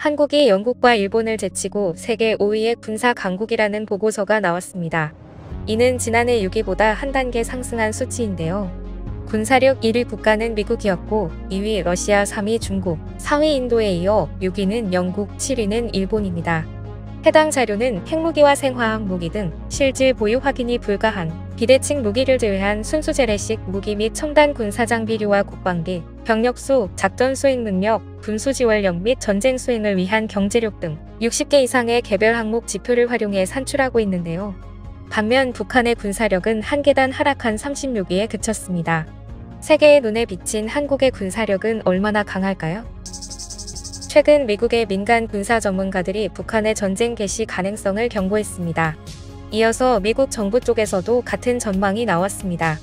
한국이 영국과 일본을 제치고 세계 5위의 군사 강국이라는 보고서가 나왔습니다. 이는 지난해 6위보다 한 단계 상승한 수치인데요. 군사력 1위 국가는 미국이었고 2위 러시아, 3위 중국, 4위 인도에 이어 6위는 영국, 7위는 일본입니다. 해당 자료는 핵무기와 생화학 무기 등 실질 보유 확인이 불가한 비대칭 무기를 제외한 순수 재래식 무기 및 첨단 군사 장비류와 국방비, 병력수, 작전 수행 능력, 군수 지원력 및 전쟁 수행을 위한 경제력 등 60개 이상의 개별 항목 지표를 활용해 산출하고 있는데요. 반면 북한의 군사력은 한 계단 하락한 36위에 그쳤습니다. 세계의 눈에 비친 한국의 군사력은 얼마나 강할까요? 최근 미국의 민간 군사 전문가들이 북한의 전쟁 개시 가능성을 경고했습니다. 이어서 미국 정부 쪽에서도 같은 전망이 나왔습니다.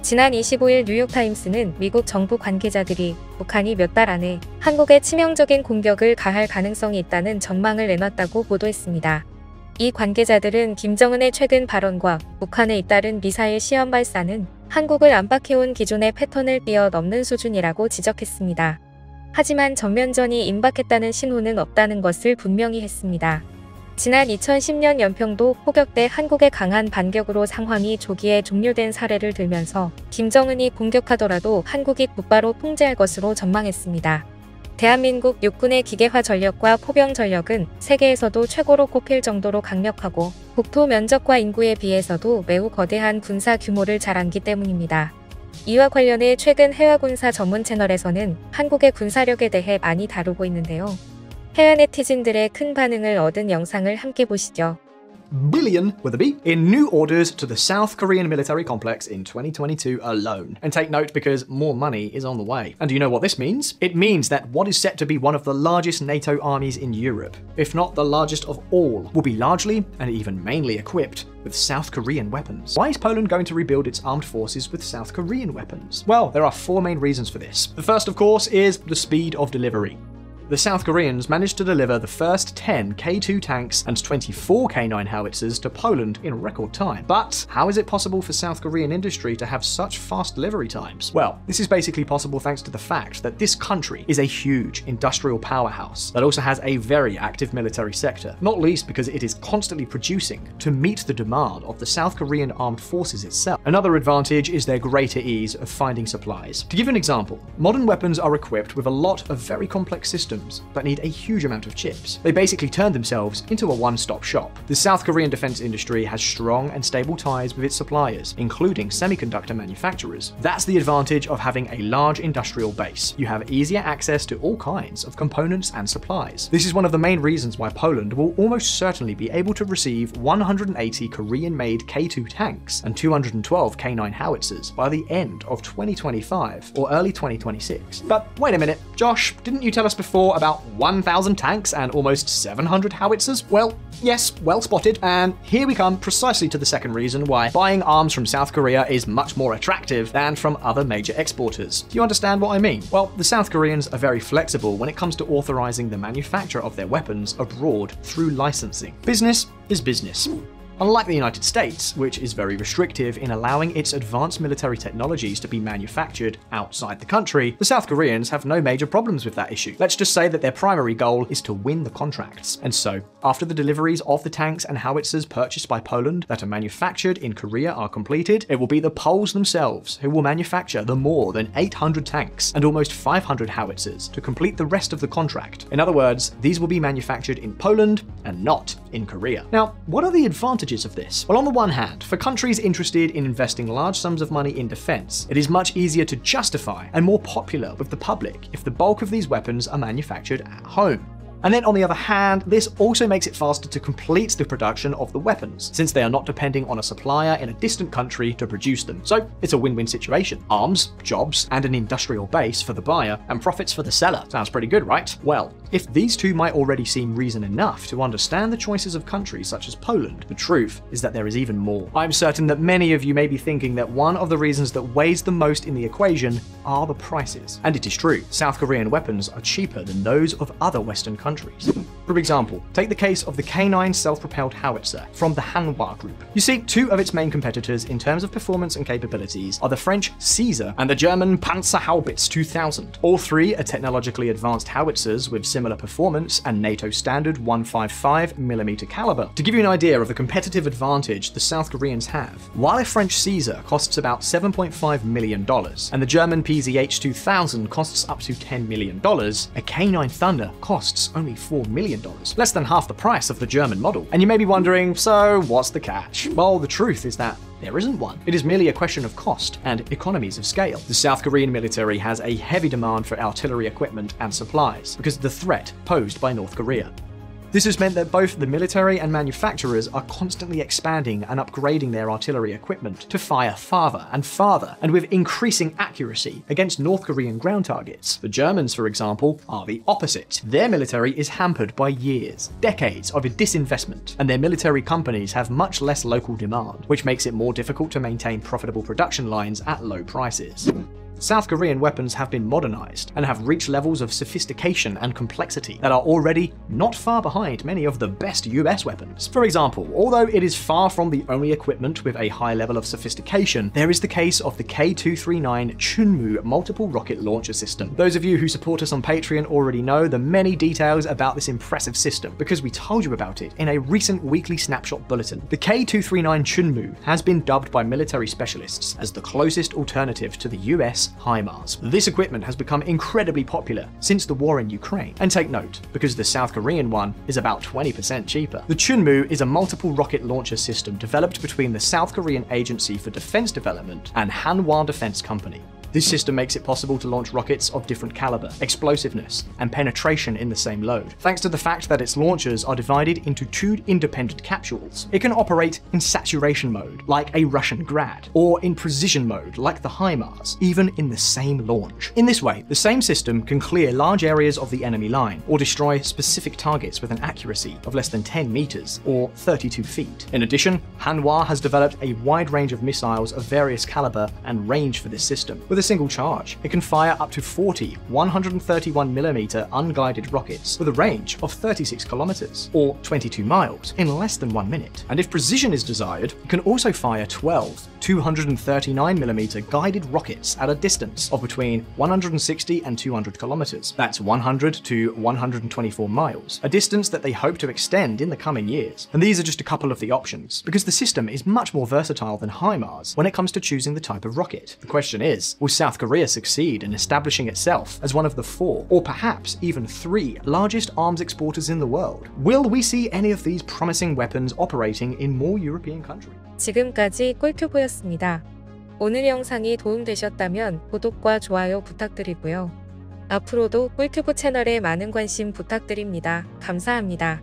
지난 25일 뉴욕타임스는 미국 정부 관계자들이 북한이 몇 달 안에 한국에 치명적인 공격을 가할 가능성이 있다는 전망을 내놨다고 보도했습니다. 이 관계자들은 김정은의 최근 발언과 북한에 잇따른 미사일 시험 발사는 한국을 압박해온 기존의 패턴을 뛰어넘는 수준이라고 지적했습니다. 하지만 전면전이 임박했다는 신호는 없다는 것을 분명히 했습니다. 지난 2010년 연평도 포격 때 한국의 강한 반격으로 상황이 조기에 종료된 사례를 들면서 김정은이 공격하더라도 한국이 곧바로 통제할 것으로 전망했습니다. 대한민국 육군의 기계화 전력과 포병 전력은 세계에서도 최고로 꼽힐 정도로 강력하고 국토 면적과 인구에 비해서도 매우 거대한 군사 규모를 자랑기 때문입니다. 이와 관련해 최근 해외군사 전문 채널에서는 한국의 군사력에 대해 많이 다루고 있는데요. 해외 네티즌들의 큰 반응을 얻은 영상을 함께 보시죠. Billion with a B in new orders to the South Korean military complex in 2022 alone. And take note because more money is on the way. And do you know what this means? It means that what is set to be one of the largest NATO armies in Europe, if not the largest of all, will be largely and even mainly equipped with South Korean weapons. Why is Poland going to rebuild its armed forces with South Korean weapons? Well, there are four main reasons for this. The first, of course, is the speed of delivery. The South Koreans managed to deliver the first 10 K2 tanks and 24 K9 howitzers to Poland in record time. But how is it possible for South Korean industry to have such fast delivery times? Well, this is basically possible thanks to the fact that this country is a huge industrial powerhouse that also has a very active military sector, not least because it is constantly producing to meet the demand of the South Korean armed forces itself. Another advantage is their greater ease of finding supplies. To give an example, modern weapons are equipped with a lot of very complex systems that need a huge amount of chips. They basically turned themselves into a one-stop shop. The South Korean defense industry has strong and stable ties with its suppliers, including semiconductor manufacturers. That's the advantage of having a large industrial base. You have easier access to all kinds of components and supplies. This is one of the main reasons why Poland will almost certainly be able to receive 180 Korean-made K2 tanks and 212 K9 howitzers by the end of 2025 or early 2026. But wait a minute, Josh, didn't you tell us before about 1,000 tanks and almost 700 howitzers? Well, yes, well spotted. And here we come precisely to the second reason why buying arms from South Korea is much more attractive than from other major exporters. Do you understand what I mean? Well, the South Koreans are very flexible when it comes to authorizing the manufacture of their weapons abroad through licensing. Business is business. Unlike the United States, which is very restrictive in allowing its advanced military technologies to be manufactured outside the country, the South Koreans have no major problems with that issue. Let's just say that their primary goal is to win the contracts. And so, after the deliveries of the tanks and howitzers purchased by Poland that are manufactured in Korea are completed, it will be the Poles themselves who will manufacture the more than 800 tanks and almost 500 howitzers to complete the rest of the contract. In other words, these will be manufactured in Poland and not in Korea. Now, what are the advantages of this? Well, on the one hand, for countries interested in investing large sums of money in defense, it is much easier to justify and more popular with the public if the bulk of these weapons are manufactured at home. And then on the other hand, this also makes it faster to complete the production of the weapons, since they are not depending on a supplier in a distant country to produce them. So it's a win-win situation. Arms, jobs, and an industrial base for the buyer, and profits for the seller. Sounds pretty good, right? Well, if these two might already seem reason enough to understand the choices of countries such as Poland, the truth is that there is even more. I'm certain that many of you may be thinking that one of the reasons that weighs the most in the equation are the prices. And it is true, South Korean weapons are cheaper than those of other Western countries. For example, take the case of the K9 self-propelled howitzer from the Hanwha group. You see, two of its main competitors in terms of performance and capabilities are the French Caesar and the German Panzerhaubitze 2000. All three are technologically advanced howitzers with similar performance and NATO standard 155mm caliber. To give you an idea of the competitive advantage the South Koreans have, while a French Caesar costs about $7.5 million and the German PZH 2000 costs up to $10 million, a K9 Thunder costs only $4 million, less than half the price of the German model. And you may be wondering, so what's the catch? Well, the truth is that there isn't one. It is merely a question of cost and economies of scale. The South Korean military has a heavy demand for artillery equipment and supplies because of the threat posed by North Korea. This has meant that both the military and manufacturers are constantly expanding and upgrading their artillery equipment to fire farther and farther and with increasing accuracy against North Korean ground targets. The Germans, for example, are the opposite. Their military is hampered by years, decades of disinvestment, and their military companies have much less local demand, which makes it more difficult to maintain profitable production lines at low prices. South Korean weapons have been modernized and have reached levels of sophistication and complexity that are already not far behind many of the best US weapons. For example, although it is far from the only equipment with a high level of sophistication, there is the case of the K239 Chunmoo multiple rocket launcher system. Those of you who support us on Patreon already know the many details about this impressive system because we told you about it in a recent weekly snapshot bulletin. The K239 Chunmoo has been dubbed by military specialists as the closest alternative to the US HIMARS. This equipment has become incredibly popular since the war in Ukraine. And take note, because the South Korean one is about 20% cheaper. The Chunmoo is a multiple rocket launcher system developed between the South Korean Agency for Defense Development and Hanwha Defense Company. This system makes it possible to launch rockets of different caliber, explosiveness, and penetration in the same load. Thanks to the fact that its launchers are divided into two independent capsules, it can operate in saturation mode, like a Russian Grad, or in precision mode, like the HIMARS, even in the same launch. In this way, the same system can clear large areas of the enemy line, or destroy specific targets with an accuracy of less than 10 meters, or 32 feet. In addition, Hanwha has developed a wide range of missiles of various caliber and range for this system. With a single charge, it can fire up to 40 131mm unguided rockets with a range of 36 kilometers, or 22 miles, in less than 1 minute. And if precision is desired, it can also fire 12 239mm guided rockets at a distance of between 160 and 200 kilometers. That's 100 to 124 miles, a distance that they hope to extend in the coming years. And these are just a couple of the options, because the system is much more versatile than HIMARS when it comes to choosing the type of rocket. The question is, will South Korea succeed in establishing itself as one of the 4, or perhaps even 3, largest arms exporters in the world? Will we see any of these promising weapons operating in more European countries? 지금까지 꿀튜브였습니다. 오늘 영상이 도움되셨다면 구독과 좋아요 부탁드리고요. 앞으로도 꿀튜브 채널에 많은 관심 부탁드립니다. 감사합니다.